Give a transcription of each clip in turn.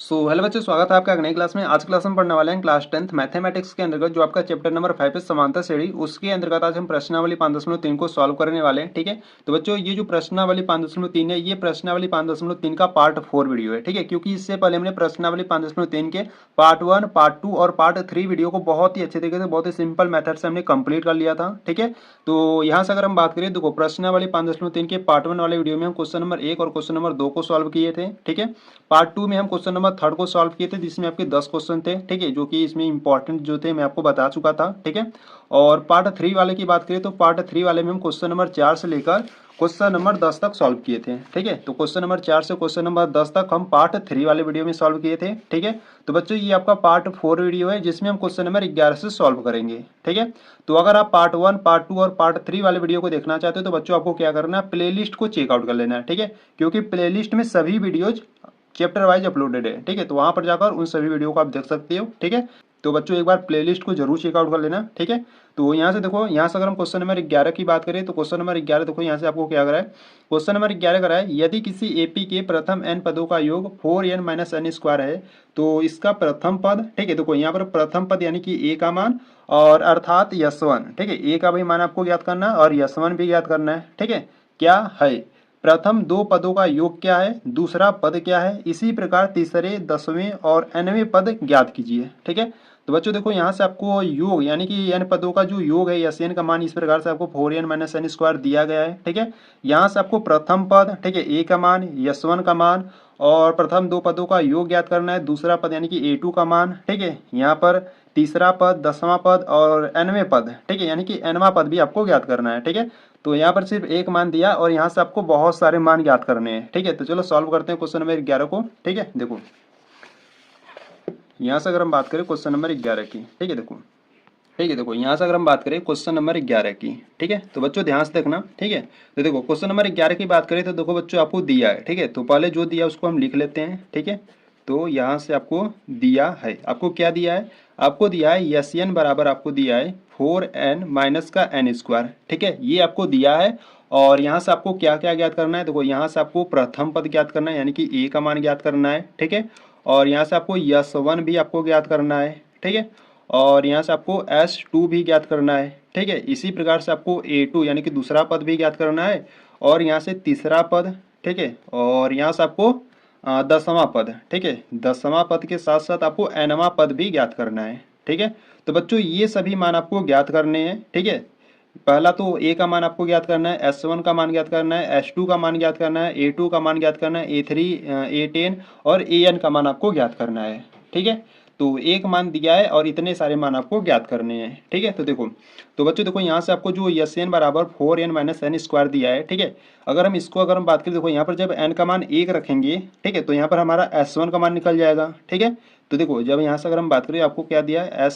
Hello बच्चों, स्वागत है आपका एक नई क्लास में। आज क्लास में पढ़ने वाले हैं क्लास 10th मैथमेटिक्स के अंतर्गत जो आपका चैप्टर नंबर 5 है समांतर श्रेणी, उसके अंतर्गत आज हम प्रश्नावली 5.3 को सॉल्व करने वाले हैं। ठीक है, तो बच्चों ये जो प्रश्नावली 5.3 है, ये प्रश्नावली 5.3 का पार्ट 4 वीडियो है। ठीक है, क्योंकि इससे पहले हमने प्रश्नावली 5.3 के पार्ट 1, पार्ट 2 और पार्ट 3 वीडियो को बहुत ही अच्छे तरीके से, बहुत ही सिंपल मेथड से हमने कंप्लीट कर लिया था। ठीक है, तो यहाँ से अगर हम बात करें, देखो प्रश्नावली 5.3 के पार्ट 1 वाले वीडियो में हम क्वेश्चन नंबर 1 और क्वेश्चन नंबर 2 को सॉल्व किए थे। ठीक है, पार्ट 2 में हम क्वेश्चन नंबर 3 को सॉल्व किए थे, जिसमें आपके 10 क्वेश्चन थे। ठीक है, जो कि इसमें इंपॉर्टेंट जो थे मैं आपको बता चुका था। ठीक है, और पार्ट 3 वाले की बात करें तो पार्ट 3 वाले में हम क्वेश्चन नंबर 4 से लेकर क्वेश्चन नंबर 10 तक सॉल्व किए थे। ठीक है, तो क्वेश्चन नंबर 4 से क्वेश्चन नंबर 10 तक हम पार्ट 3 वाले वीडियो में सॉल्व किए थे। ठीक है, तो बच्चों ये आपका पार्ट 4 वीडियो है, जिसमें हम क्वेश्चन नंबर 11 से सॉल्व करेंगे। ठीक है, तो अगर आप पार्ट 1, पार्ट 2 और पार्ट 3 वाले वीडियो को देखना चाहते हो तो बच्चों आपको क्या करना है, प्लेलिस्ट को चेकआउट कर लेना है। ठीक है, क्योंकि प्लेलिस्ट में सभी वीडियोज चैप्टर वाइज अपलोडेड है। ठीक है, तो वहां पर जाकर उन सभी वीडियो को आप देख सकते हो। ठीक है, तो बच्चों एक बार प्लेलिस्ट को जरूर चेकआउट कर लेना। ठीक है, तो यहाँ से देखो, यहाँ से अगर हम क्वेश्चन नंबर 11 की बात करें तो क्वेश्चन नंबर 11 देखो, यहाँ से आपको क्या करा है, क्वेश्चन नंबर 11 करा है, यदि किसी एपी के प्रथम n पदों का योग 4n-n² है तो इसका प्रथम पद, ठीक है, देखो यहाँ पर प्रथम पद यानी कि ए का मान, और अर्थात यशवन, ठीक है, ए का भी मान आपको ज्ञात करना और यशवन भी ज्ञात करना है। ठीक है, क्या है, प्रथम दो पदों का योग क्या है, दूसरा पद क्या है, इसी प्रकार तीसरे, 10वें और nवें पद ज्ञात कीजिए। ठीक है, तो बच्चों देखो यहाँ से आपको योग यानी कि n पदों का जो योग है, यस n का मान इस प्रकार से आपको 4n-n² दिया गया है। ठीक है, यहाँ से आपको प्रथम पद, ठीक है, a का मान, यस1 का मान और प्रथम दो पदों का योग ज्ञात करना है, दूसरा पद यानी कि a2 का मान। ठीक है, यहाँ पर तीसरा पद, 10वां पद और nवें पद, ठीक है, यानी कि nवां पद भी आपको ज्ञात करना है। ठीक है, तो यहाँ पर सिर्फ एक मान दिया और यहाँ से आपको बहुत सारे मान ज्ञात करने हैं। ठीक है, तो चलो सॉल्व करते हैं क्वेश्चन नंबर 11 को। ठीक है, देखो यहाँ से अगर हम बात करें क्वेश्चन नंबर 11 की, ठीक है, देखो, ठीक है, देखो यहाँ से अगर हम बात करें क्वेश्चन नंबर 11 की, ठीक है, तो बच्चों ध्यान से देखना। ठीक है, तो देखो क्वेश्चन नंबर 11 की बात करें तो देखो बच्चों आपको दिया है। ठीक है, तो पहले जो दिया उसको हम लिख लेते हैं। ठीक है, तो यहाँ से आपको दिया है, आपको क्या दिया है, आपको दिया है यस एन बराबर आपको दिया है 4n-n²। ठीक है, ये आपको दिया है और यहाँ से आपको क्या क्या ज्ञात करना है, देखो यहाँ से आपको प्रथम पद ज्ञात करना है यानी कि ए का मान ज्ञात करना है। ठीक है, और यहाँ से आपको यस1 भी आपको ज्ञात करना है। ठीक है, और यहाँ से आपको S2 भी ज्ञात करना है। ठीक है, इसी प्रकार से आपको A2 यानी कि दूसरा पद भी ज्ञात करना है और यहाँ से तीसरा पद। ठीक है, और यहाँ से आपको 10वां पद। ठीक है, 10वां पद के साथ साथ आपको nवां पद भी ज्ञात करना है। ठीक है, तो बच्चों ये सभी मान आपको ज्ञात करने हैं। ठीक है, पहला तो ए का मान आपको ज्ञात करना है, S1 का मान ज्ञात करना है, S2 का मान ज्ञात करना है, A2 का मान ज्ञात करना है, A3, A10 और AN का मान आपको ज्ञात करना है। ठीक है, तो एक मान दिया है और इतने सारे मान आपको ज्ञात करने हैं। ठीक है, तो देखो, तो बच्चों देखो यहाँ से आपको जो यस एन बराबर 4n-n² दिया है। ठीक है, अगर हम इसको अगर हम बात करें, देखो यहाँ पर जब n का मान 1 रखेंगे, ठीक है, तो यहाँ पर हमारा S1 का मान निकल जाएगा। ठीक है, तो देखो जब यहाँ से अगर हम बात करें, आपको क्या दिया है,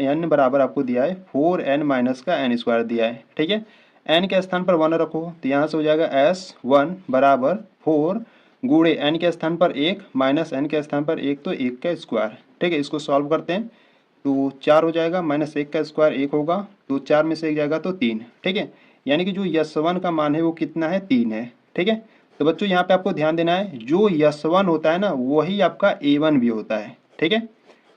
एन बराबर आपको दिया है 4n-n² दिया है। ठीक है, n के स्थान पर 1 रखो तो यहाँ से हो जाएगा S1 बराबर 4 गुणे n के स्थान पर 1 माइनस n के स्थान पर 1, तो 1 का स्क्वायर। ठीक है, इसको सॉल्व करते हैं तो 4 हो जाएगा, माइनस 1 का स्क्वायर 1 होगा, तो 4 में से 1 जाएगा तो 3। ठीक है, यानी कि जो यस1 का मान है वो कितना है, 3 है। ठीक है, तो बच्चों यहाँ पे आपको ध्यान देना है, जो यस1 होता है ना वही आपका A1 भी होता है। ठीक है,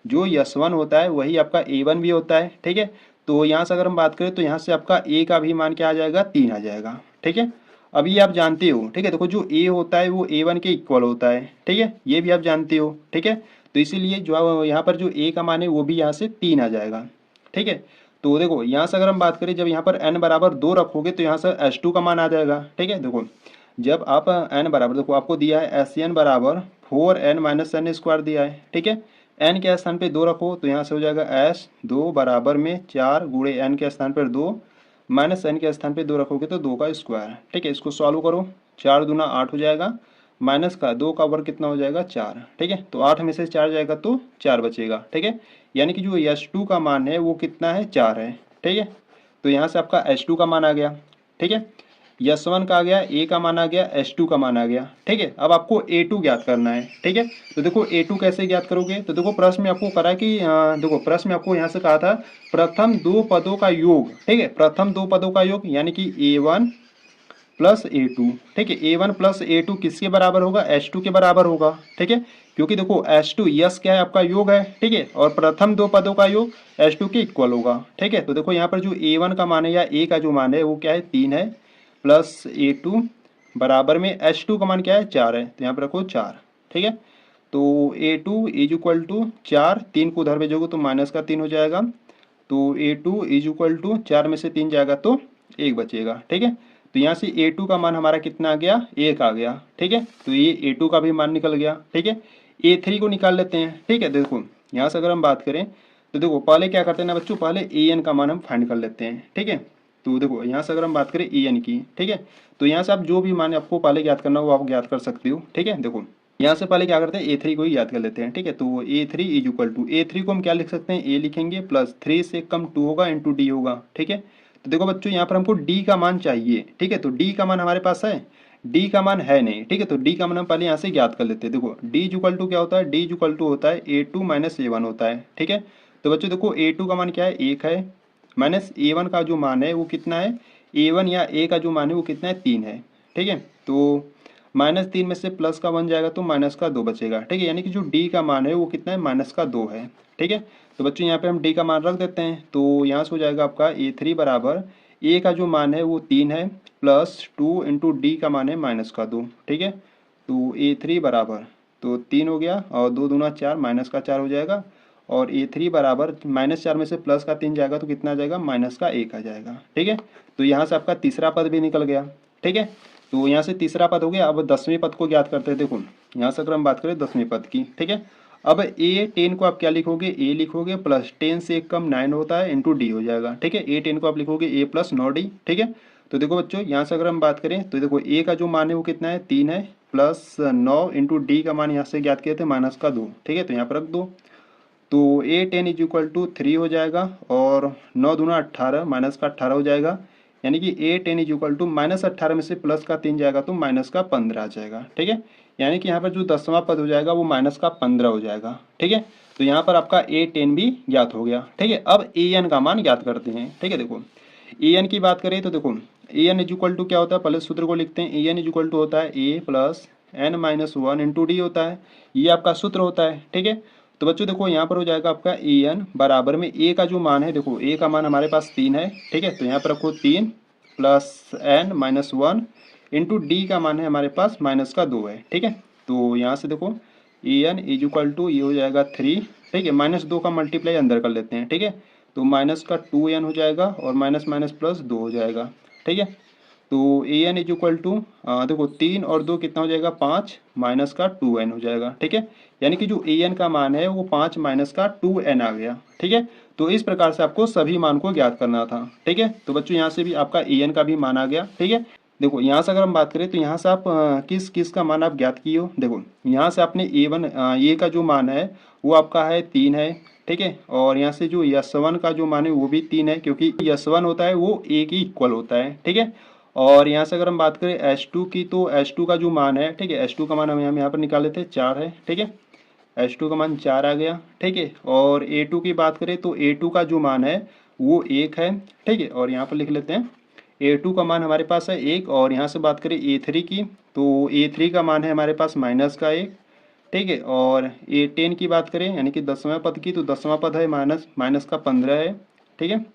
जो यस1 होता है वही आपका A1 भी होता है। ठीक है, तो यहाँ से अगर हम बात करें तो यहाँ से आपका A का भी मान क्या आ जाएगा, 3 आ जाएगा। ठीक है, अब ये आप जानते हो। ठीक है, देखो जो A होता है वो A1 के इक्वल होता है। ठीक है, ये भी आप जानते हो। ठीक है, तो इसीलिए जो यहाँ पर जो A का मान है वो भी यहाँ से 3 आ जाएगा। ठीक है, तो देखो यहाँ से अगर हम बात करें, जब यहाँ पर n बराबर 2 रखोगे तो यहाँ से S2 का मान आ जाएगा। ठीक है, देखो जब आप n बराबर, देखो आपको दिया है SN बराबर 4n-n² दिया है। ठीक है, n के स्थान पे 2 रखो तो यहाँ से हो जाएगा S2 बराबर में 4 गुणे n के स्थान पर 2 माइनस n के स्थान पे 2 रखोगे तो 2 का स्क्वायर। ठीक है, इसको सॉल्व करो, 4 दूना 8 हो जाएगा, माइनस का 2 का वर्ग कितना हो जाएगा, 4। ठीक है, तो 8 में से 4 जाएगा तो 4 बचेगा। ठीक है, यानी कि जो S2 का मान है वो कितना है, 4 है। ठीक है, तो यहाँ से आपका S2 का मान आ गया। ठीक है, यस1 का आ गया, A का मान आ गया, S2 का मान आ गया। ठीक है, अब आपको A2 ज्ञात करना है। ठीक है, तो देखो A2 कैसे ज्ञात करोगे, तो देखो प्रश्न में आपको करा कि देखो प्रश्न में आपको यहाँ से कहा था प्रथम दो पदों का योग। ठीक है, प्रथम दो पदों का योग यानी कि A1 प्लस A2। ठीक है, A1 प्लस A2 किसके बराबर होगा, S2 के बराबर होगा। ठीक है, क्योंकि देखो H2 यस क्या है आपका योग है, ठीक है, और प्रथम दो पदों का योग H2 के इक्वल होगा, ठीक है। तो देखो यहाँ पर जो A1 का मान है या A का जो मान है वो क्या है 3 है, प्लस A2 बराबर में H2 का मान क्या है 4 है, तो यहाँ पर रखो 4, ठीक है। तो A2 इज इक्वल टू 4, 3 को उधर भेजोगे तो माइनस का 3 हो जाएगा, तो A2 इज इक्वल टू 4 में से 3 जाएगा तो 1 बचेगा, ठीक है। तो यहाँ से A2 का मान हमारा कितना आ गया 1 आ गया, ठीक है। तो ये A2 का भी मान निकल गया, ठीक है। A3 को निकाल लेते हैं, ठीक है। देखो यहाँ से अगर हम बात करें तो देखो पहले क्या करते हैं ना बच्चों, पहले AN का मान हम फाइंड कर लेते हैं, ठीक है। तो देखो यहाँ से अगर हम बात करें AN की, ठीक है, तो यहाँ से आप जो भी मान आपको पहले ज्ञात करना हो वो आप ज्ञात कर सकते हो, ठीक है। देखो यहाँ से पहले क्या करते हैं A3 को ही याद कर लेते हैं, ठीक है। तो A3 is equal to A3 को हम क्या लिख सकते हैं, A लिखेंगे प्लस 3 से कम 2 होगा इंटू D होगा, ठीक है। तो देखो बच्चों यहाँ पर हमको D का मान चाहिए, ठीक है। तो D का मान हमारे पास है, D का मान है नहीं, ठीक है। तो D का मान हम पहले यहाँ से ज्ञात कर लेते हैं। देखो D इज इक्वल टू क्या होता है, D इज इक्वल टू होता है A2 माइनस A1 होता है, ठीक है। तो बच्चों देखो A2 का मान क्या है 1 है, माइनस A1 का जो मान है वो कितना है, A1 या A का जो मान है वो कितना है 3 है, ठीक है। तो -3 में से प्लस का 1 जाएगा तो माइनस का 2 बचेगा, ठीक है। यानी कि जो D का मान है वो कितना है माइनस का 2 है, ठीक है। तो बच्चों यहाँ पे हम D का मान रख देते हैं, तो यहाँ से हो जाएगा आपका A3 बराबर A का जो मान है वो 3 है, प्लस 2 इंटू D का मान है माइनस का 2, ठीक है। तो A3 बराबर तो 3 हो गया और 2 दूना 4 माइनस का 4 हो जाएगा, और A3 बराबर -4 में से प्लस का 3 जाएगा तो कितना आ जाएगा माइनस का 1 आ जाएगा, ठीक है। तो यहाँ से आपका तीसरा पद भी निकल गया, ठीक है। तो यहाँ से तीसरा पद हो गया। अब 10वें पद को ज्ञात करते हैं। देखो यहाँ से अगर हम बात करें 10वें पद की, ठीक है। अब A10 को आप क्या लिखोगे, A लिखोगे प्लस 10 से कम 9 होता है इंटू D हो जाएगा, ठीक है। A10 को आप लिखोगे A प्लस 9D, ठीक है। तो देखो बच्चों यहाँ से अगर हम बात करें तो देखो A का जो मान है वो कितना है 3 है, प्लस 9 इंटू D का मान यहाँ से ज्ञात किए थे माइनस का 2, ठीक है। तो यहाँ पर रख दो, तो A10 इज इक्वल टू 3 हो जाएगा, और 9 दूना 18 माइनस का 18 हो जाएगा, यानी कि A10 इज इक्वल टू -18 में से प्लस का 3 जाएगा तो माइनस का 15 आ जाएगा, ठीक है। यानी कि यहाँ पर जो 10वां पद हो जाएगा वो माइनस का 15 हो जाएगा, ठीक है। तो यहाँ पर आपका A10 भी ज्ञात हो गया, ठीक है। अब AN का मान ज्ञात करते हैं, ठीक है। देखो AN की बात करें तो देखो AN इज इक्वल टू क्या होता है, पहले सूत्र को लिखते हैं। AN इज इक्वल टू होता है A plus N minus 1 into D होता है, ये आपका सूत्र होता है, ठीक है। तो बच्चों देखो यहाँ पर हो जाएगा आपका AN बराबर में A का जो मान है, देखो A का मान हमारे पास 3 है, ठीक है। तो यहाँ पर रखो 3 plus N minus 1 into D का मान है हमारे पास माइनस का 2 है, ठीक है। तो यहाँ से देखो AN इज इक्वल टू ये हो जाएगा 3, ठीक है। -2 का मल्टीप्लाई अंदर कर लेते हैं, ठीक है। तो माइनस का 2N हो जाएगा और माइनस माइनस प्लस 2 हो जाएगा, ठीक है। तो AN इज इक्वल टू देखो 3 और 2 कितना हो जाएगा 5 माइनस का 2N हो जाएगा, ठीक है। यानी कि जो AN का मान है वो 5 माइनस का 2N आ गया, ठीक है। तो इस प्रकार से आपको सभी मान को ज्ञात करना था, ठीक है। तो बच्चों यहाँ से भी आपका AN का भी मान आ गया, ठीक है। देखो यहाँ से अगर हम बात करें तो यहाँ से आप किस किस का मान आप ज्ञात किए हो। देखो यहाँ से आपने A का जो मान है वो आपका है 3 है, ठीक है। और यहाँ से जो S1 का जो मान है वो भी 3 है, क्योंकि S1 होता है वो A की इक्वल होता है, ठीक है। और यहाँ से अगर हम बात करें H2 की तो H2 का जो मान है, ठीक है, H2 का मान हम यहाँ पर निकाल लेते हैं 4 है, ठीक है। H2 का मान 4 आ गया, ठीक है। और A2 की बात करें तो A2 का जो मान है वो 1 है, ठीक है। और यहाँ पर लिख लेते हैं A2 का मान हमारे पास है 1। और यहाँ से बात करें A3 की तो A3 का मान है हमारे पास माइनस का 1, ठीक है। और A10 की बात करें यानी कि 10वां पद की तो 10वां पद है माइनस का 15 है, ठीक है।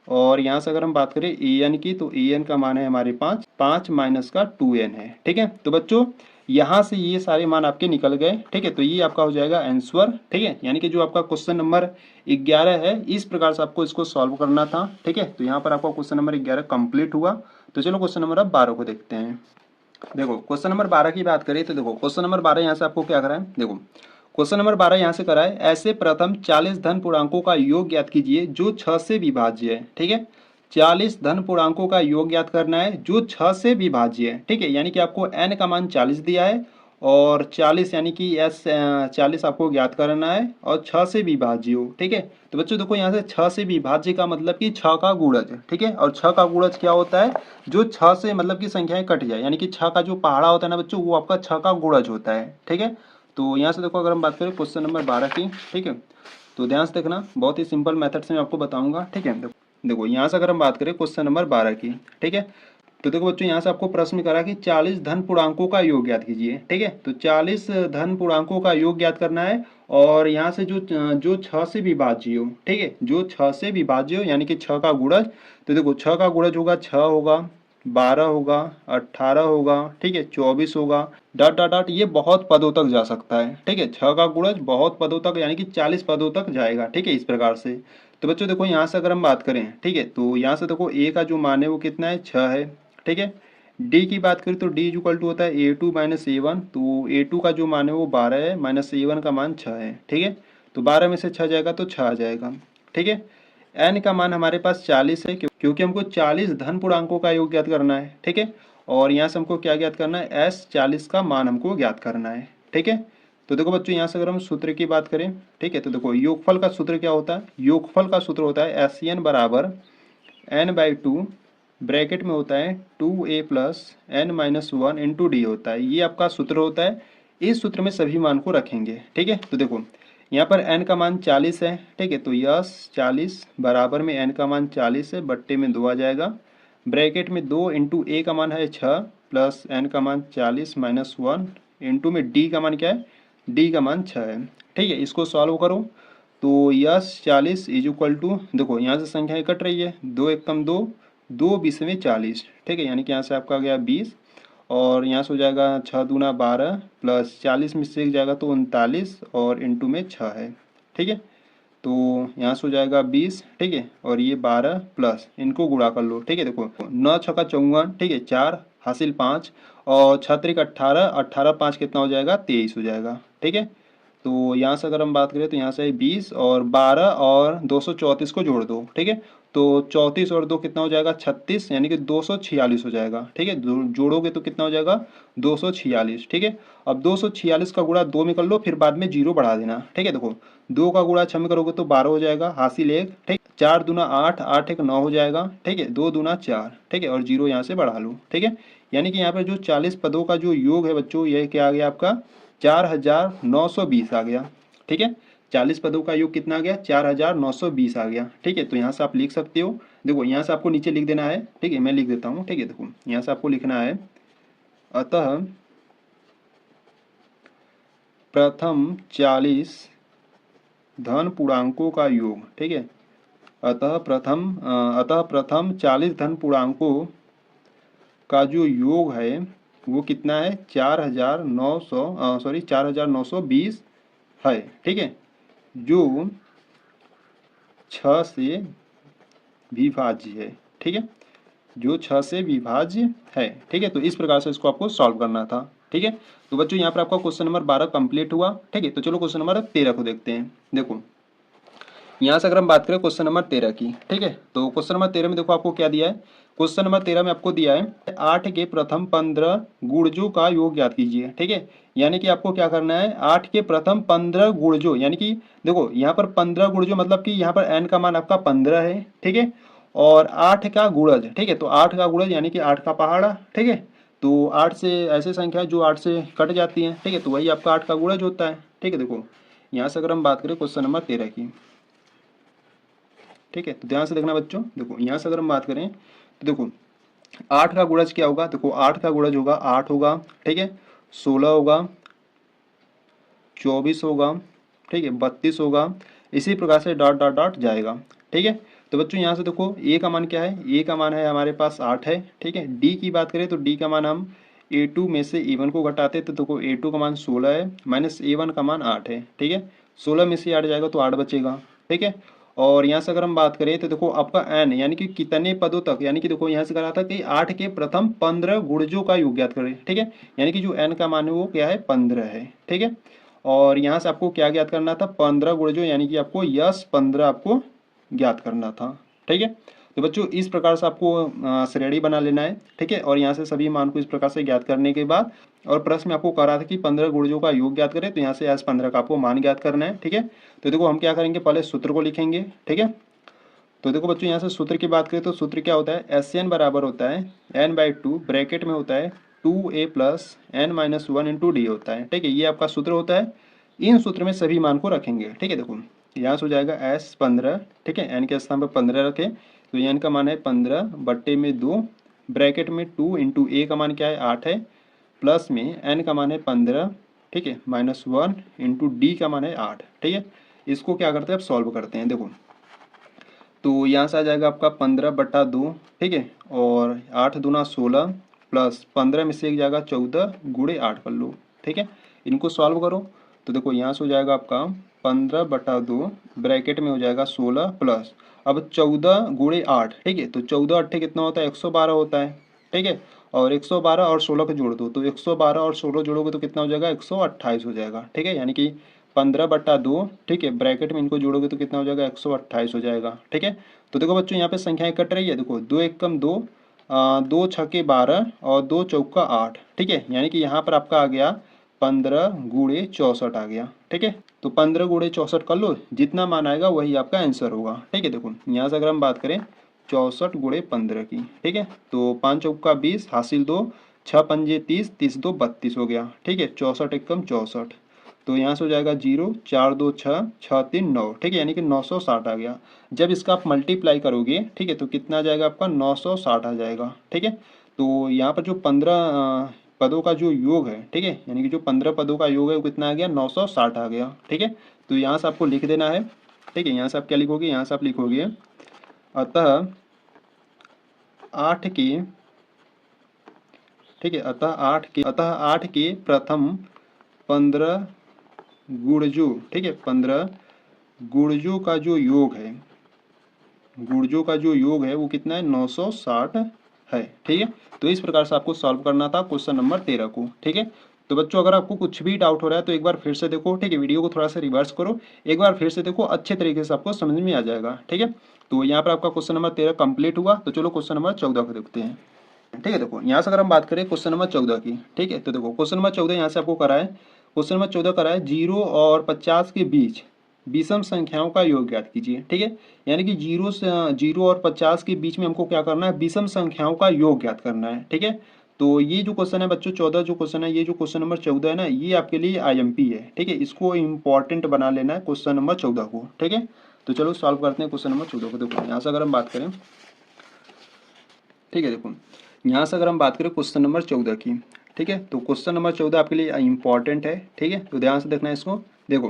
और यहाँ से अगर हम बात करें AN की तो AN का मान है हमारे 5 माइनस का 2N है, ठीक है। तो बच्चों यहाँ से ये सारे मान आपके निकल गए, ठीक है। तो ये आपका हो जाएगा आंसर, ठीक है। यानी कि जो आपका क्वेश्चन नंबर 11 है इस प्रकार से आपको इसको सॉल्व करना था, ठीक है। तो यहाँ पर आपका क्वेश्चन नंबर 11 कंप्लीट हुआ। तो चलो क्वेश्चन नंबर अब 12 को देखते हैं। देखो क्वेश्चन नंबर 12 की बात करें तो देखो क्वेश्चन नंबर 12 यहाँ से आपको क्या करा है। देखो क्वेश्चन नंबर 12 यहाँ से करा है, ऐसे प्रथम 40 धन पूर्णांकों का योग ज्ञात कीजिए जो 6 से विभाज्य है, ठीक है। 40 धन पूर्णांकों का योग ज्ञात करना है जो 6 से विभाज्य है, ठीक है। यानी कि आपको n का मान 40 दिया है और 40 यानी कि 40 आपको ज्ञात करना है और 6 से विभाज्य हो, ठीक है। तो बच्चों देखो यहाँ से 6 से विभाज्य का मतलब कि 6 का गुणज, ठीक है। और 6 का गुणज क्या होता है, जो 6 से मतलब कि संख्याएं कट जाए, यानी कि 6 का जो पहाड़ा होता है ना बच्चों वो आपका 6 का गुणज होता है, ठीक है। तो यहाँ से देखो अगर हम बात करें क्वेश्चन नंबर 12 की, ठीक है, तो ध्यान से देखना, बहुत ही सिंपल मेथड से मैं आपको बताऊंगा, ठीक है। देखो यहाँ से अगर हम बात करें क्वेश्चन नंबर 12 की, ठीक है, तो देखो बच्चों यहाँ से आपको प्रश्न करा कि 40 धन पूर्णांकों का योग ज्ञात कीजिए। ठीक है, तो 40 धन पूर्णांकों का योग ज्ञात करना है और यहाँ से जो जो 6 से विभाज्य हो, ठीक है, जो 6 से विभाज्य हो यानी कि 6 का गुणज। तो देखो 6 का गुणज होगा 6 होगा, 12 होगा, 18 होगा, ठीक है, 24 होगा, डॉट डॉट डॉट, ये बहुत पदों तक जा सकता है। ठीक है, 6 का गुणज बहुत पदों तक यानी कि 40 पदों तक जाएगा। ठीक है, इस प्रकार से। तो बच्चों देखो यहाँ से अगर हम बात करें, ठीक है, तो यहाँ से देखो ए का जो मान है वो कितना है, 6 है। ठीक है, डी की बात करें तो डी इज इक्वल टू होता है ए टू माइनस ए वन। तो ए टू का जो मान है वो 12 है, माइनस ए वन का मान 6 है। ठीक है, तो 12 में से 6 जाएगा तो 6 आ जाएगा। ठीक है, एन का मान हमारे पास 40 है क्योंकि हमको 40 धन पूर्णांकों का योग ज्ञात करना है। ठीक है, और यहाँ से हमको क्या ज्ञात करना है, एस 40 का मान हमको ज्ञात करना है। ठीक है, तो देखो बच्चों यहाँ से अगर हम सूत्र की बात करें, ठीक है, तो देखो योगफल का सूत्र क्या होता है, योगफल का सूत्र होता है एस एन बराबर n/2 ब्रैकेट में होता है 2a plus n minus one into D होता है। ये आपका सूत्र होता है। इस सूत्र में सभी मान को रखेंगे। ठीक है, तो देखो यहाँ पर n का मान 40 है। ठीक है, तो यस 40 बराबर में n का मान 40 है, बट्टे में 2 आ जाएगा, ब्रैकेट में 2 इंटू a का मान है 6 प्लस n का मान 40 माइनस वन इंटू में d का मान क्या है, d का मान 6 है। ठीक है, इसको सॉल्व करो तो यस 40 इज इक्वल टू, देखो यहाँ से संख्याएं कट रही है, 2 एकम 2, 2 बीस में 40। ठीक है, यानी कि यहाँ से आपका गया 20 और यहाँ से हो जाएगा 6 दूना 12 प्लस 40 में से एक जाएगा तो 39 और इंटू में 6 है। ठीक है, तो यहाँ से हो जाएगा 20। ठीक है, और ये 12 प्लस इनको गुणा कर लो। ठीक है, देखो 9 छक्का 54, ठीक है, 4 हासिल 5 और 6 त्रिक 18, 18 5 कितना हो जाएगा, 23 हो जाएगा। ठीक है, तो यहाँ से अगर हम बात करें तो यहाँ से 20 और 12 और 234 को जोड़ दो। ठीक है, तो 34 और 2 कितना हो जाएगा, 36, यानी कि 246 हो जाएगा। ठीक है, जोड़ोगे तो कितना हो जाएगा, 246। ठीक है, अब 246 का गुणा 2 में कर लो, फिर बाद में 0 बढ़ा देना। ठीक है, देखो 2 का गुणा 6 में करोगे तो 12 हो जाएगा, हासिल 1। ठीक, 4 दूना 8, 8 एक 9 हो जाएगा। ठीक है, 2 दूना 4। ठीक है, और 0 यहाँ से बढ़ा लो। ठीक है, यानी कि यहाँ पर जो 40 पदों का जो योग है बच्चों, यह क्या आ गया आपका, 4920 आ गया। ठीक है, 40 पदों का योग कितना आ गया, 4920 आ गया। ठीक है, तो यहाँ से आप लिख सकते हो। देखो यहाँ से आपको नीचे लिख देना है। ठीक है, मैं लिख देता हूँ। ठीक है, देखो यहाँ से आपको लिखना है, अतः प्रथम 40 धन पूर्णांकों का योग। ठीक है, अतः प्रथम 40 धन पूर्णांकों का जो योग है वो कितना है, 4920 है। ठीक है, जो 6 से विभाज्य है। ठीक है, जो 6 से विभाज्य है। ठीक है, तो इस प्रकार से इसको आपको सॉल्व करना था। ठीक है, तो बच्चों यहाँ पर आपका क्वेश्चन नंबर 12 कंप्लीट हुआ। ठीक है, तो चलो क्वेश्चन नंबर 13 को देखते हैं। देखो यहाँ से अगर हम बात करें क्वेश्चन नंबर 13 की, ठीक है, तो क्वेश्चन नंबर 13 में देखो आपको क्या दिया है। क्वेश्चन नंबर 13 में आपको दिया है 8 के प्रथम 15 गुणजों का योग ज्ञात कीजिए। ठीक है, यानी कि आपको क्या करना है, 8 के प्रथम 15 गुणजों, यानी कि देखो यहाँ पर 15 गुणजों मतलब कि यहाँ पर n का मान आपका 15 है। ठीक है, और 8 का गुणज। ठीक है, तो 8 का गुणज यानी कि 8 का पहाड़ा। ठीक है, तो 8 से ऐसे संख्या जो 8 से कट जाती है। ठीक है, तो वही आपका 8 का गुणज होता है। ठीक है, देखो यहाँ से अगर हम बात करें क्वेश्चन नंबर 13 की, ठीक है, तो ध्यान से देखना बच्चों। देखो यहाँ से अगर हम बात करें तो देखो 8 का गुणज क्या होगा, देखो 8 का गुणज होगा 8 होगा। ठीक है, 16 होगा, 24 होगा, ठीक है, 32 होगा, इसी प्रकार से डॉट डॉट डॉट जाएगा। ठीक है, तो बच्चों यहाँ से देखो ए का मान क्या है, ए का मान है हमारे पास 8 है। ठीक है, डी की बात करें तो डी का मान हम A2 में से A1 को घटाते तो देखो A2 का मान 16 है, माइनस A1 का मान 8 है। ठीक है, 16 में से 8 जाएगा तो 8 बचेगा। ठीक है, और यहाँ से अगर हम बात करें तो देखो आपका n यानी कि कितने पदों तक, यानी कि देखो यहाँ से कहा था कि 8 के प्रथम 15 गुणजों का योग ज्ञात करें। ठीक है, यानी कि जो n का मान है वो क्या है, 15 है। ठीक है, और यहाँ से आपको क्या ज्ञात करना था, 15 गुणजों, यानी कि आपको यस 15 आपको ज्ञात करना था। ठीक है, तो बच्चों इस प्रकार से आपको श्रेणी बना लेना है। ठीक है, और यहाँ से सभी मान को इस प्रकार से ज्ञात करने के बाद, और प्रश्न में आपको कह रहा था कि 15 गुणजों का योग ज्ञात करें, तो यहाँ से एस 15 का आपको मान ज्ञात करना है। ठीक है, तो देखो हम क्या करेंगे, पहले सूत्र को लिखेंगे। ठीक है, तो देखो बच्चों यहाँ से सूत्र की बात करें तो सूत्र क्या होता है, एस एन बराबर होता है n/2 ब्रैकेट में होता है 2a plus n minus one into D होता है। ठीक है, ये आपका सूत्र होता है। इन सूत्र में सभी मान को रखेंगे। ठीक है, देखो यहाँ से हो जाएगा S 15। ठीक है, n के स्थान पर 15 रखें तो n का मान है 15 बट्टे में 2 ब्रैकेट में 2 इंटू ए का मान क्या है 8 है, प्लस में एन का मान है 15, ठीक है, -1 इंटू डी का मान है 8, ठीक है। इसको क्या करते हैं, अब सॉल्व करते हैं। देखो तो यहाँ से आ जाएगा आपका 15/2, ठीक है, और 8 दूना 16 प्लस 15 में से एक जाएगा 14 गुणे 8 कर लो, ठीक है। इनको सॉल्व करो तो देखो यहाँ से हो जाएगा आपका 15/2 ब्रैकेट में हो जाएगा 16 प्लस अब 14 गुणे 8, ठीक है। तो 14 8 कितना होता है 112 होता है, ठीक है। और 112 और 16 को जोड़ दो तो 112 और 16 जोड़ोगे तो कितना हो जाएगा 128 हो जाएगा, ठीक है। यानी कि 15/2, ठीक है, ब्रैकेट में इनको जोड़ोगे तो कितना हो जाएगा 128 हो जाएगा, ठीक है। तो देखो बच्चों यहाँ पे संख्याएं कट रही है, देखो 2 एकम 2, 2 छक्के 12 और 2 चौका 8, ठीक है। यानी कि यहाँ पर आपका आ गया 15 गुणे 64 आ गया, ठीक है। तो 15 गुणे 64 कर लो, जितना मान आएगा वही आपका आंसर होगा, ठीक है। देखो यहाँ से अगर हम बात करें 64 गुणे 15 की, ठीक है, तो 5 चौका 20 हासिल 2, 6 पंजे 30, 30 2 32 हो गया, ठीक है। 64 एकम 64, तो यहाँ से हो जाएगा 0, 4 2 6, 6 3 9, ठीक है, यानी कि 960 आ गया। जब इसका आप मल्टीप्लाई करोगे, ठीक है, तो कितना आ जाएगा आपका 960 आ जाएगा, ठीक है। तो यहाँ पर जो 15 पदों का जो योग है, ठीक है, यानी कि जो 15 पदों का योग है वो कितना आ गया 960 आ गया, ठीक है। तो यहाँ से आपको लिख देना है, ठीक है। यहाँ से आप क्या लिखोगे, यहाँ से आप लिखोगे अतः 8 के, ठीक है, अतः 8 के प्रथम 15 गुणजों, ठीक है, 15 गुणजों का जो योग है, गुणजों का जो योग है वो कितना है 960 है, ठीक है। तो इस प्रकार से आपको सॉल्व करना था क्वेश्चन नंबर 13 को, ठीक है। तो बच्चों अगर आपको कुछ भी डाउट हो रहा है तो एक बार फिर से देखो, ठीक है, वीडियो को थोड़ा सा रिवर्स करो, एक बार फिर से देखो, अच्छे तरीके से आपको समझ में आ जाएगा, ठीक है। तो यहाँ पर आपका क्वेश्चन नंबर 13 कंप्लीट हुआ। तो चलो क्वेश्चन नंबर 14 को देखते हैं, ठीक है। देखो यहाँ से अगर हम बात करें क्वेश्चन नंबर 14 की, ठीक है, तो देखो क्वेश्चन नंबर 14 यहाँ से आपको करा है, क्वेश्चन नंबर 14 करा है 0 और 50 के बीच विषम संख्याओं का योग ज्ञात कीजिए, ठीक है। यानी कि 0 और 50 के बीच में हमको क्या करना है, विषम संख्याओं का योग ज्ञात करना है, ठीक है। तो ये जो क्वेश्चन है बच्चों 14 जो क्वेश्चन है, ये जो क्वेश्चन नंबर 14 है ना, ये आपके लिए IMP है, ठीक है। इसको इंपॉर्टेंट बना लेना है क्वेश्चन नंबर 14 को, ठीक है। तो चलो सॉल्व करते हैं क्वेश्चन नंबर 14 को। देखो यहाँ से अगर हम बात करें, ठीक है, देखो यहाँ से अगर हम बात करें क्वेश्चन नंबर 14 की, ठीक है, तो क्वेश्चन नंबर 14 आपके लिए इंपॉर्टेंट है, ठीक है। तो ध्यान से देखना है इसको। देखो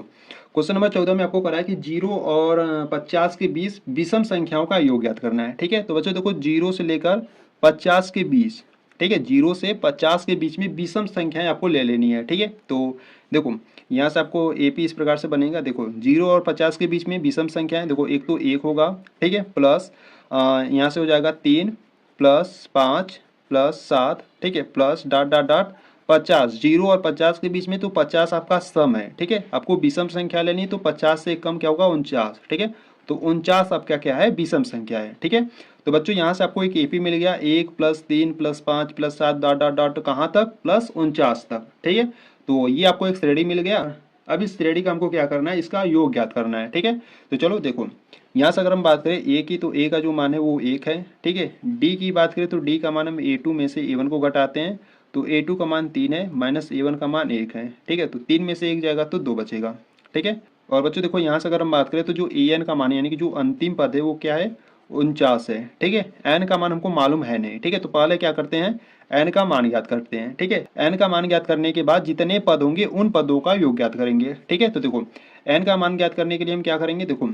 क्वेश्चन नंबर 14 में आपको करा है कि 0 और 50 के बीच विषम संख्याओं का योग ज्ञात करना है, ठीक है। तो बच्चों देखो 0 से लेकर 50 के बीच, ठीक है, 0 से 50 के बीच में विषम संख्याएं आपको ले लेनी है, ठीक है। तो देखो यहाँ से आपको AP इस प्रकार से बनेगा, देखो 0 और 50 के बीच में विषम संख्याएं, देखो एक तो 1 होगा, ठीक है, प्लस यहाँ से हो जाएगा 3 प्लस 5 प्लस 7, ठीक है, प्लस डॉट डॉट डॉट 50, 0 और 50 के बीच में तो 50 आपका सम है, ठीक है। आपको विषम संख्या लेनी है तो 50 से कम क्या होगा 49, ठीक है। तो 49 आपका क्या है विषम संख्या है, ठीक है। तो बच्चों यहाँ से आपको एक AP मिल गया, 1 plus 3 plus 5 plus 7 dot dot dot कहाँ तक प्लस 49 तक, ठीक है। तो ये आपको एक श्रेणी मिल गया। अब इस श्रेणी का हमको क्या करना है, इसका योग ज्ञात करना है, ठीक है। तो चलो देखो यहाँ से अगर हम बात करें A की, तो A का जो मान है वो 1 है, ठीक है। D की बात करें तो D का मान हम A2 में से A1 को घटाते हैं, तो A2 का मान 3 है माइनस A1 का मान 1 है, ठीक है। तो 3 में से 1 जाएगा तो 2 बचेगा, ठीक है। और बच्चों देखो यहाँ से अगर हम बात करें तो जो AN का मान है यानी कि जो अंतिम पद है वो क्या है 49 है, ठीक है। N का मान हमको मालूम है नहीं, ठीक है। तो पहले क्या करते हैं N का मान ज्ञात करते हैं, ठीक है। N का मान ज्ञात करने के बाद जितने पद होंगे उन पदों का योग ज्ञात करेंगे, ठीक है। तो देखो N का मान ज्ञात करने के लिए हम क्या करेंगे, देखो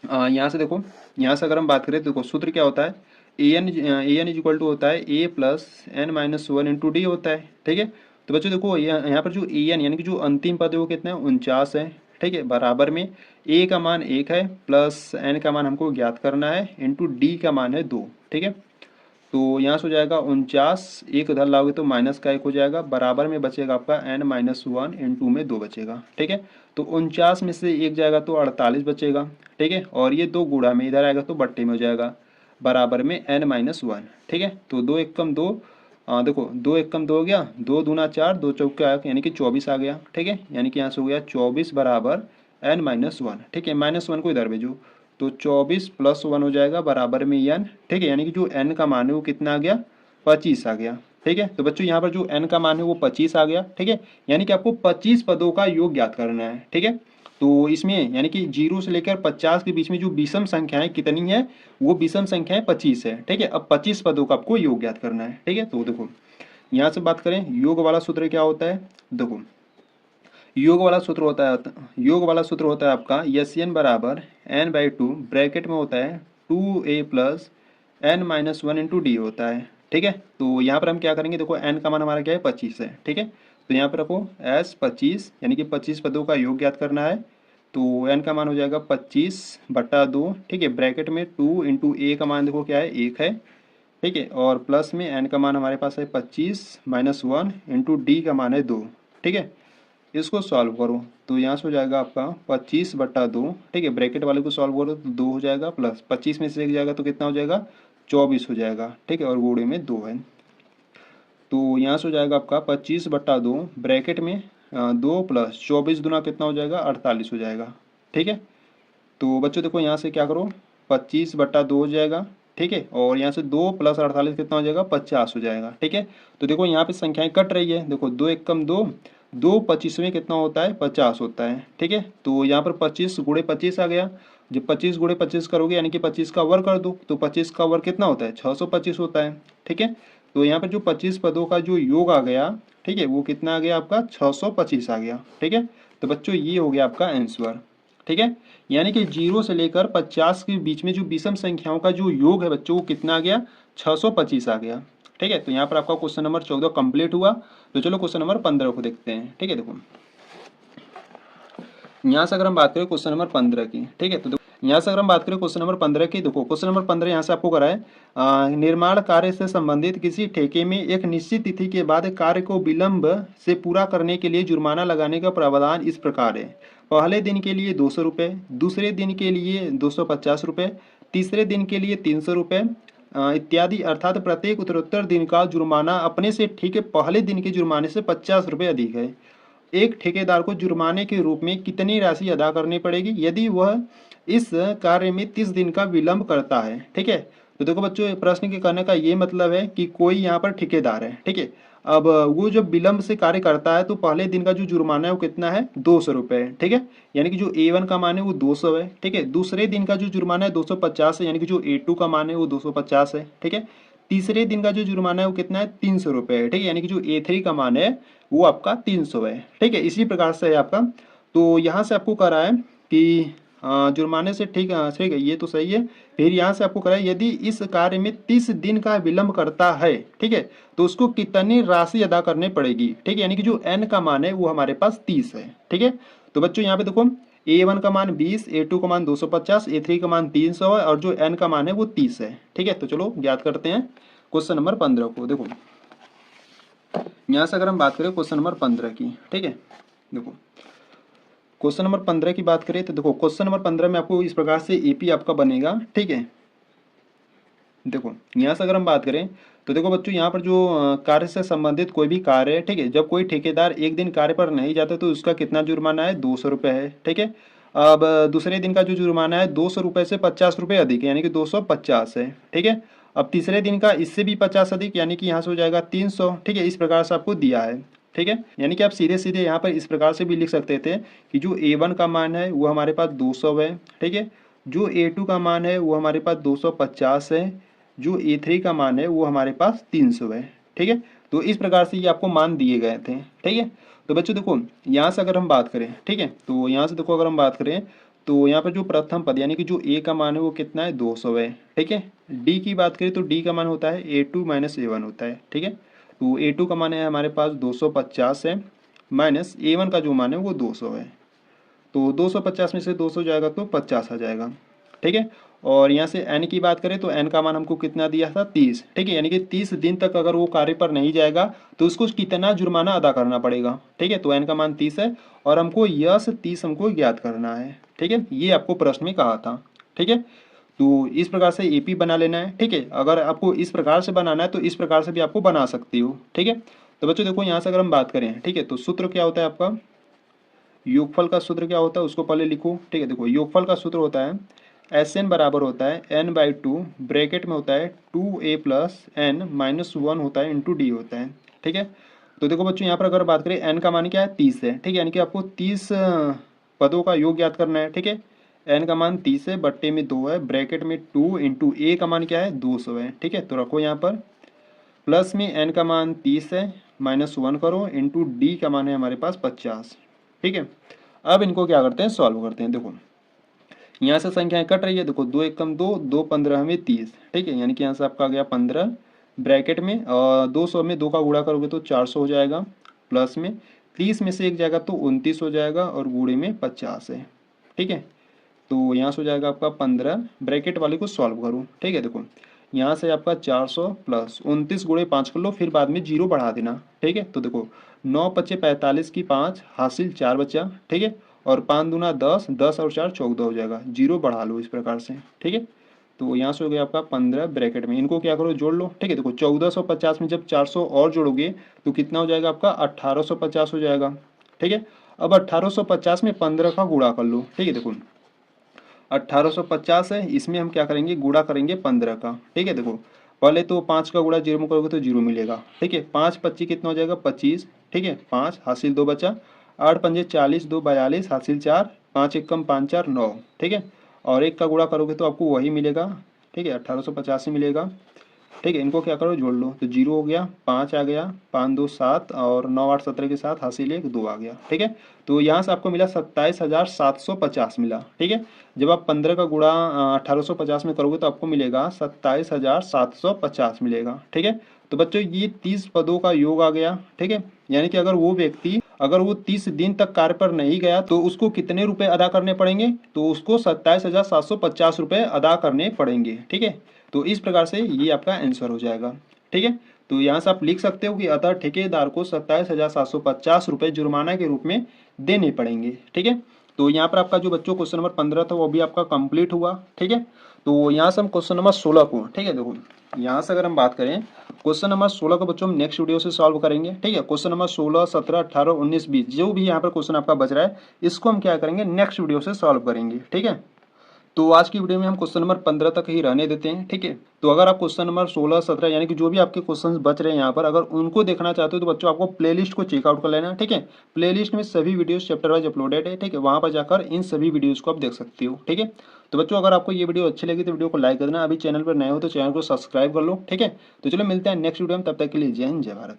यहाँ से देखो, यहाँ से अगर हम बात करें तो देखो सूत्र क्या होता है, an इज इक्वल टू होता है a plus n minus 1 into D होता है, ठीक है। तो बच्चों देखो यहाँ पर जो an यानी कि जो अंतिम पद है वो कितना है 49 है, ठीक है। बराबर में a का मान 1 है प्लस n का मान हमको ज्ञात करना है इंटू डी का मान है 2, ठीक है। तो यहाँ से हो जाएगा 49, एक उधर लाओगे तो माइनस का 1 हो जाएगा, बराबर में बचेगा आपका n माइनस 1 इंटू में 2 बचेगा, ठीक है। तो 49 में से 1 जाएगा तो 48 बचेगा, ठीक है। और ये 2 गुणा में इधर आएगा तो बट्टे में हो जाएगा, बराबर में n माइनस 1, ठीक है। तो 2 एकम 2, देखो 2 एकम 2 हो गया, 2 दूना 4, 2 चौका यानी कि 24 आ गया, ठीक है। यानी कि यहाँ से हो गया 24 बराबर n माइनस 1, ठीक है। माइनस 1 को इधर भेजो तो 24 प्लस 1 हो जाएगा बराबर में n, ठीक है। यानी कि जो n का मान है वो कितना आ गया 25 आ गया, ठीक है। तो बच्चों यहाँ पर जो n का मान है वो 25 आ गया, ठीक है। यानी कि आपको 25 पदों का योग ज्ञात करना है, ठीक है। तो इसमें यानी कि 0 से लेकर 50 के बीच में जो विषम संख्याएं कितनी है, वो विषम संख्याएं 25 है। ठीक है, अब 25 पदों का आपको योग ज्ञात करना है। ठीक है, तो देखो यहाँ से बात करें योग वाला सूत्र क्या होता है। देखो योग वाला सूत्र होता है आपका एस एन बराबर एन बाई टू, ब्रैकेट में होता है 2a plus N minus one into D होता है। ठीक है, तो यहाँ पर हम क्या करेंगे, देखो एन का मान हमारा क्या है 25 है। ठीक है, तो यहाँ पर रखो एस 25 यानी कि 25 पदों का योग ज्ञात करना है। तो एन का मान हो जाएगा 25/2। ठीक है, ब्रैकेट में 2 इंटू ए का मान देखो क्या है 1 है। ठीक है, और प्लस में एन का मान हमारे पास है 25 माइनस 1 इंटू डी का मान है 2। ठीक है, इसको सॉल्व करो तो यहाँ से हो जाएगा आपका 25/2। ठीक है, ब्रैकेट वाले को सॉल्व करो तो 2 हो जाएगा, प्लस 25 में से एक जाएगा तो कितना हो जाएगा 24 हो जाएगा। ठीक है, और गुणे में 2 है, तो यहाँ से हो जाएगा आपका 25/2 ब्रैकेट में 2 प्लस 24 दुना कितना हो जाएगा 48 हो जाएगा। ठीक है, तो बच्चों देखो यहाँ से क्या करो 25/2 हो जाएगा। ठीक है, और यहाँ से 2 प्लस 48 कितना हो जाएगा 50 हो जाएगा। ठीक है, तो देखो यहाँ पे संख्याएं कट रही है, देखो 2 एक कम 2, 2 25 में कितना होता है 50 होता है। ठीक है, तो यहाँ पर 25 गुणे 25 आ गया। जब 25 गुणे 25 करोगे यानी कि 25 का वर्ग कर दो, तो 25 का वर्ग कितना होता है 625 होता है। ठीक है, तो यहाँ पर जो 25 पदों का जो योग आ गया, ठीक है, वो कितना आ गया आपका 625 आ गया। ठीक है, तो बच्चों ये हो गया आपका आंसर। ठीक है, यानी कि 0 से लेकर 50 के बीच में जो विषम संख्याओं का जो योग है बच्चों वो कितना आ गया 625 आ गया। ठीक है, तो यहाँ पर आपका क्वेश्चन नंबर 14 कंप्लीट हुआ। तो चलो क्वेश्चन नंबर 15 को देखते हैं। ठीक है, देखो यहाँ से अगर हम बात करें क्वेश्चन नंबर 15 की, ठीक है, तो यहाँ से अगर हम बात करें क्वेश्चन नंबर 15 की, देखो क्वेश्चन नंबर 15 यहाँ से आपको करा है निर्माण कार्य से संबंधित किसी ठेके में एक निश्चित तिथि के बाद कार्य को विलंब से पूरा करने के लिए जुर्माना लगाने का प्रावधान इस प्रकार है। पहले दिन के लिए 200 रुपये, दूसरे दिन के लिए 250 रुपये, तीसरे दिन के लिए 300 रुपये इत्यादि, अर्थात प्रत्येक उत्तरोत्तर दिन का जुर्माना अपने से ठीक है पहले दिन के जुर्माने से 50 रुपये अधिक है। एक ठेकेदार को जुर्माने के रूप में कितनी राशि अदा करनी पड़ेगी यदि वह इस कार्य में 30 दिन का विलंब करता है। ठीक है, तो देखो बच्चों प्रश्न के कहने का ये मतलब है कि कोई यहाँ पर ठेकेदार है। ठीक है, अब वो जब विलंब से कार्य करता है तो पहले दिन का जो जुर्माना है वो कितना है 200 रुपये है। ठीक है, यानी कि जो A1 का मान है वो 200 है। ठीक है, दूसरे दिन का जो जुर्माना है 250 है, यानी कि जो A2 का मान है वो 250 है। ठीक है, तीसरे दिन का जो जुर्माना है वो कितना है 300 रुपये है। ठीक है, यानी कि जो A3 का मान है वो आपका 300 है। ठीक है, इसी प्रकार से है आपका। तो यहाँ से आपको कह रहा है कि जुर्माने से ठीक है ये तो सही है। फिर यहाँ से आपको कह रहा है यदि इस कार्य में 30 दिन का विलंब करता है, ठीक है, तो उसको कितनी राशि अदा करनी पड़ेगी। ठीक है, यानी कि जो n का मान है वो हमारे पास 30 है। ठीक है, तो बच्चों यहाँ पे देखो A1 का मान 20, A2 का मान 250, A3 का मान 300 है और जो n का मान है वो 30 है। ठीक है, तो चलो ज्ञात करते हैं क्वेश्चन नंबर 15 को। देखो यहाँ से अगर हम बात करें क्वेश्चन नंबर 15 की, ठीक है, देखो क्वेश्चन नंबर 15 की बात करें तो देखो क्वेश्चन नंबर 15 में आपको इस प्रकार से एपी आपका बनेगा। ठीक है, देखो यहाँ से अगर हम बात करें तो देखो बच्चों यहाँ पर जो कार्य से संबंधित कोई भी कार्य है, ठीक है, जब कोई ठेकेदार एक दिन कार्य पर नहीं जाता तो उसका कितना जुर्माना है 200 रुपये है। ठीक है, अब दूसरे दिन का जो जुर्माना है 200 रुपये से 50 रुपये अधिक है, यानी कि 250 है। ठीक है, अब तीसरे दिन का इससे भी 50 अधिक, यानी कि यहाँ से हो जाएगा 300। ठीक है, इस प्रकार से आपको दिया है। ठीक है, यानी कि आप सीधे सीधे यहाँ पर इस प्रकार से भी लिख सकते थे कि जो A1 का मान है वो हमारे पास 200 है। ठीक है, जो A2 का मान है वो हमारे पास 250 है, जो A3 का मान है वो हमारे पास 300 है। ठीक है, तो इस प्रकार से ये आपको मान दिए गए थे। ठीक है, तो बच्चों देखो यहाँ से अगर हम बात करें, ठीक है, तो यहाँ से देखो अगर हम बात करें तो यहाँ पर जो प्रथम पद यानी कि जो A का मान है वो कितना है 200 है। ठीक है, D की बात करें तो D का मान होता है A2 माइनस A1 होता है। ठीक है, तो A2 का मान है हमारे पास 250 है, माइनस A1 का जो मान है वो 200 है। तो 250 में से 200 जाएगा तो 50 आ जाएगा। ठीक है, और यहाँ से n की बात करें तो n का मान हमको कितना दिया था 30। ठीक है, यानी कि 30 दिन तक अगर वो कार्य पर नहीं जाएगा तो उसको कितना जुर्माना अदा करना पड़ेगा। ठीक है, तो n का मान 30 है और हमको यश 30 हमको ज्ञात करना है। ठीक है, ये आपको प्रश्न में कहा था। ठीक है, तो इस प्रकार से एपी बना लेना है। ठीक है, अगर आपको इस प्रकार से बनाना है तो इस प्रकार से भी आपको बना सकती हो। ठीक है, तो बच्चों देखो यहाँ से अगर हम बात करें, ठीक है, तो सूत्र क्या होता है आपका, योगफल का सूत्र क्या होता है उसको पहले लिखो। ठीक है, देखो योगफल का सूत्र होता है SN बराबर होता है n/2, ब्रैकेट में होता है 2a प्लस n माइनस 1 होता है इंटू डी होता है। ठीक है, तो देखो बच्चों यहाँ पर अगर बात करें n का मान क्या है 30 है। ठीक है, यानी कि आपको 30 पदों का योग ज्ञात करना है, ठीक है। n का मान 30 है, बट्टे में 2 है, ब्रैकेट में 2 इंटू a का मान क्या है 200 है, ठीक है। तो रखो यहाँ पर, प्लस में n का मान 30 है, -1 करो, इंटू d का मान है हमारे पास 50, ठीक है। अब इनको क्या करते हैं, सॉल्व करते हैं। देखो यहाँ से संख्याएं कट रही है, देखो 2 एकम 2, 2 15 में 30, ठीक है, यानी कि यहाँ से आपका आ गया 15, ब्रैकेट में 200 में 2 का गुणा करोगे तो 400 हो जाएगा, प्लस में 30 में से एक जाएगा तो 29 हो जाएगा, और गुणे में 50 है, ठीक है। तो यहाँ से हो जाएगा आपका 15, ब्रैकेट वाले को सॉल्व करो, ठीक है। देखो यहाँ से आपका 400 प्लस 29 गुणे 5 कर लो, फिर बाद में जीरो बढ़ा देना, ठीक है। तो देखो 9 पच्चे 45 की 5 हासिल 4 बचा, ठीक है, और 5 दूना 10, 10 और 4 14 हो जाएगा, जीरो बढ़ा लो इस प्रकार से, ठीक है। तो यहाँ से हो गया आपका 15, ब्रैकेट में इनको क्या करो जोड़ लो, ठीक है। देखो 1450 में जब 400 और जोड़ोगे तो कितना हो जाएगा आपका 1850 हो जाएगा, ठीक है। अब 1850 में 15 का गुणा कर लो, ठीक है। देखो 1850 है, इसमें हम क्या करेंगे, गुणा करेंगे 15 का, ठीक है। देखो पहले तो 5 का गुणा जीरो में करोगे तो जीरो मिलेगा, ठीक है। 5 25 कितना हो जाएगा 25, ठीक है। 5 हासिल 2 बचा, 8 पंजे 40, 2 42 हासिल 4, 5 एकम 5 4 9, ठीक है। और एक का गुणा करोगे तो आपको वही मिलेगा, ठीक है, 1850 ही मिलेगा, ठीक है। इनको क्या करो जोड़ लो, तो जीरो हो गया, 5 आ गया, 5 2 7, और 9 8 17 के साथ हासिल 1 2 आ गया, ठीक है। तो यहाँ से आपको मिला 27,750 मिला, ठीक है। जब आप 15 का गुणा 1850 में करोगे तो आपको मिलेगा 27,750 मिलेगा, ठीक है। तो बच्चों ये 30 पदों का योग आ गया, ठीक है। यानी कि अगर वो 30 दिन तक कार्य पर नहीं गया तो उसको कितने रुपए अदा करने पड़ेंगे, तो उसको 27,750 रुपये अदा करने पड़ेंगे, ठीक है। तो इस प्रकार से ये आपका आंसर हो जाएगा, ठीक है। तो यहाँ से आप लिख सकते हो कि अतः ठेकेदार को 27,750 रुपये जुर्माना के रूप में देने पड़ेंगे, ठीक है। तो यहाँ पर आपका जो बच्चों क्वेश्चन नंबर 15 था वो भी आपका कंप्लीट हुआ, ठीक है। तो यहाँ से हम क्वेश्चन नंबर 16 को, ठीक है, देखो यहाँ से अगर हम बात करें क्वेश्चन नंबर 16 को बच्चों हम नेक्स्ट वीडियो से सॉल्व करेंगे, ठीक है। क्वेश्चन नंबर 16 17 18 19 20 जो भी यहाँ पर क्वेश्चन आपका बच रहा है इसको हम क्या करेंगे, नेक्स्ट वीडियो से सॉल्व करेंगे, ठीक है। तो आज की वीडियो में हम क्वेश्चन नंबर 15 तक ही रहने देते हैं, ठीक है। तो अगर आप क्वेश्चन नंबर 16 17 यानी कि जो भी आपके क्वेश्चंस बच रहे हैं यहाँ पर, अगर उनको देखना चाहते हो तो बच्चों आपको प्लेलिस्ट को चेकआउट कर लेना, ठीक है। प्लेलिस्ट में सभी वीडियोस चैप्टर वाइज अपलोडेड है, ठीक है। वहाँ पर जाकर इन सभी वीडियोज़ को आप देख सकते हो, ठीक है। तो बच्चों अगर आपको ये वीडियो अच्छी लगी तो वीडियो को लाइक कर देना, अभी चैनल पर नए हो तो चैनल को सब्सक्राइब कर लो, ठीक है। तो चलो मिलते हैं नेक्स्ट वीडियो में, तब तक के लिए जय हिंद जय भारत।